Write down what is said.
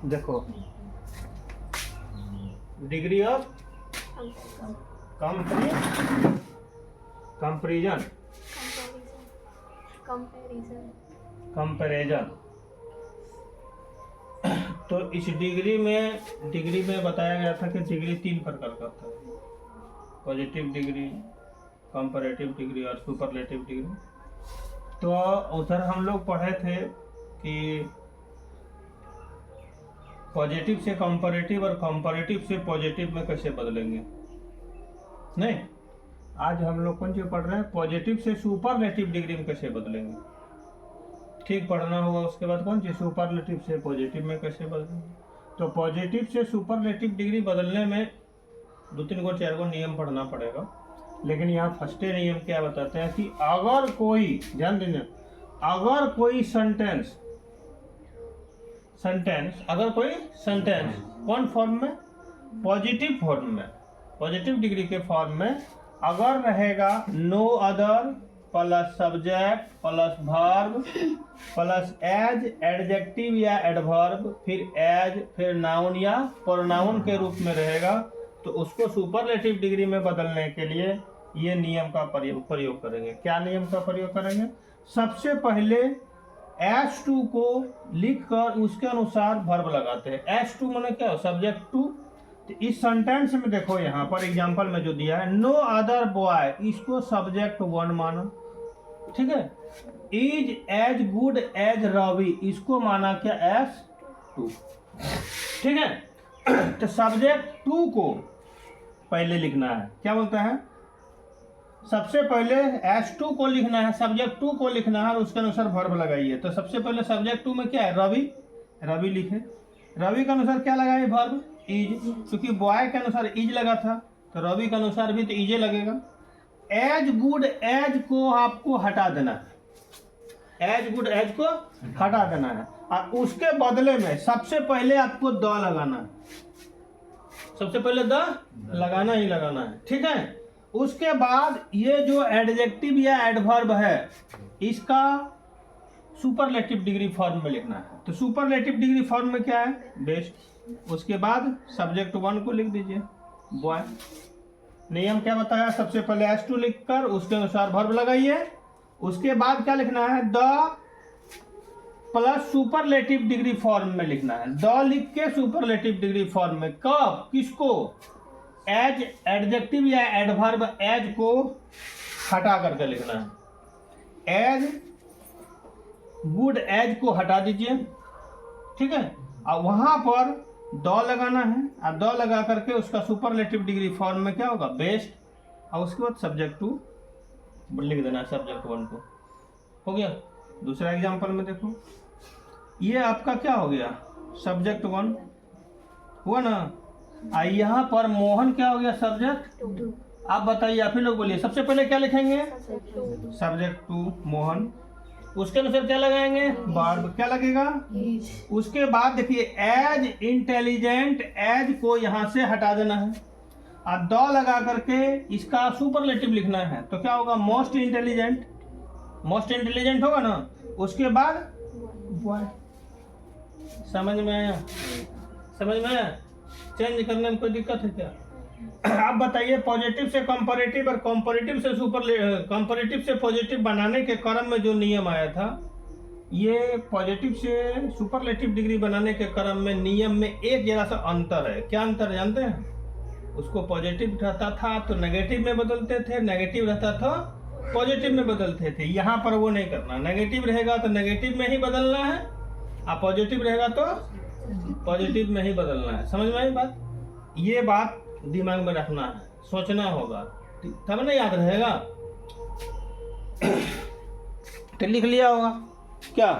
देखो degree of comparison तो इस डिग्री में बताया गया था कि डिग्री 3 प्रकार का था, पॉजिटिव डिग्री, कंपैरेटिव डिग्री और सुपरलेटिव डिग्री। तो उधर हम लोग पढ़े थे कि पॉजिटिव से कंपैरेटिव और कंपैरेटिव से पॉजिटिव में कैसे बदलेंगे। नहीं, आज हम लोग कौन चीज पढ़ रहे हैं, पॉजिटिव से सुपरलेटिव डिग्री में कैसे बदलेंगे। ठीक पढ़ना होगा। उसके बाद कौन चीज, सुपरलेटिव से पॉजिटिव में कैसे बदलेंगे। तो पॉजिटिव से सुपरलेटिव डिग्री बदलने में 2-3 गो 4 गो नियम पढ़ना पड़ेगा। लेकिन यहाँ फर्स्ट नियम क्या बताते हैं कि अगर कोई, ध्यान देना, अगर कोई सेंटेंस कौन फॉर्म में, पॉजिटिव फॉर्म में, पॉजिटिव डिग्री के फॉर्म में अगर रहेगा no other plus subject plus verb plus as, adjective या एडवर्ब, फिर एज, फिर नाउन या प्रोनाउन के रूप में रहेगा, तो उसको सुपरलेटिव डिग्री में बदलने के लिए ये नियम का प्रयोग करेंगे। क्या नियम का प्रयोग करेंगे, सबसे पहले S2 को लिखकर उसके अनुसार वर्ब लगाते हैं। S2 माने क्या हो, सब्जेक्ट टू। तो इस सेंटेंस में देखो यहाँ पर एग्जांपल में जो दिया है, नो अदर बॉय, इसको सब्जेक्ट 1 माना, ठीक है। Is as good as Ravi, इसको माना क्या, S2, ठीक है। तो सब्जेक्ट 2 को पहले लिखना है, क्या बोलता है, सबसे पहले S2 को लिखना है, सब्जेक्ट 2 को लिखना है और उसके अनुसार वर्ब लगाइए। तो सबसे पहले सब्जेक्ट 2 में क्या है, रवि लिखे, रवि के अनुसार क्या लगाए, वर्ब इज, क्योंकि बॉय के अनुसार इज लगा था तो रवि के अनुसार भी तो इजे लगेगा। एज गुड एज को आपको हटा देना है, एज गुड एज को हटा देना है और उसके बदले में सबसे पहले आपको द लगाना है, सबसे पहले द लगाना ही लगाना है, ठीक है। उसके बाद ये जो एडजेक्टिव या एडवर्ब है इसका सुपरलेटिव डिग्री फॉर्म में लिखना है। तो सुपरलेटिव डिग्री फॉर्म में क्या है, बेस्ट। उसके बाद सब्जेक्ट 1 को लिख दीजिए, बॉय। नियम क्या बताया, सबसे पहले S2 लिखकर उसके अनुसार वर्ब लगाइए। उसके बाद क्या लिखना है, the plus superlative degree form में लिखना है। द लिख के सुपरलेटिव डिग्री फॉर्म में, कब, किसको, एज, एडजेक्टिव या एडवर्ब एज को हटा करके लिखना है। एज गुड एज को हटा दीजिए, ठीक है। और वहां पर द लगाना है और द लगा करके उसका सुपरलेटिव डिग्री फॉर्म में क्या होगा, बेस्ट। और उसके बाद सब्जेक्ट 2 लिख देना है, सब्जेक्ट 1 को, हो गया। दूसरा एग्जांपल में देखो, ये आपका क्या हो गया, सब्जेक्ट 1 हुआ ना, यहाँ पर मोहन क्या हो गया, सब्जेक्ट 2। आप बताइए, आप ही लोग बोलिए, सबसे पहले क्या लिखेंगे, सब्जेक्ट 2 मोहन, उसके अनुसार क्या लगाएंगे, वर्ब, क्या लगेगा, उसके बाद देखिए एज इंटेलिजेंट, एज को यहाँ से हटा देना है और द लगा करके इसका सुपरलेटिव लिखना है। तो क्या होगा, मोस्ट इंटेलिजेंट, मोस्ट इंटेलिजेंट होगा ना। उसके बाद बॉय, समझ में आया, समझ में आया, चेंज करने में कोई दिक्कत है क्या। आप बताइए, पॉजिटिव से कंपैरेटिव और कंपैरेटिव से कंपैरेटिव से पॉजिटिव बनाने के क्रम में जो नियम आया था, ये पॉजिटिव से सुपरलेटिव डिग्री बनाने के क्रम में नियम में एक जरा सा अंतर है। क्या अंतर है जानते हैं, उसको पॉजिटिव रहता था तो नेगेटिव में बदलते थे, नेगेटिव रहता था पॉजिटिव में बदलते थे। यहाँ पर वो नहीं करना, नेगेटिव रहेगा तो नेगेटिव में ही बदलना है और पॉजिटिव रहेगा तो पॉजिटिव में ही बदलना है। समझ में आई बात, ये बात दिमाग में रखना है, सोचना होगा, तब ना याद रहेगा। तो लिख लिया होगा क्या,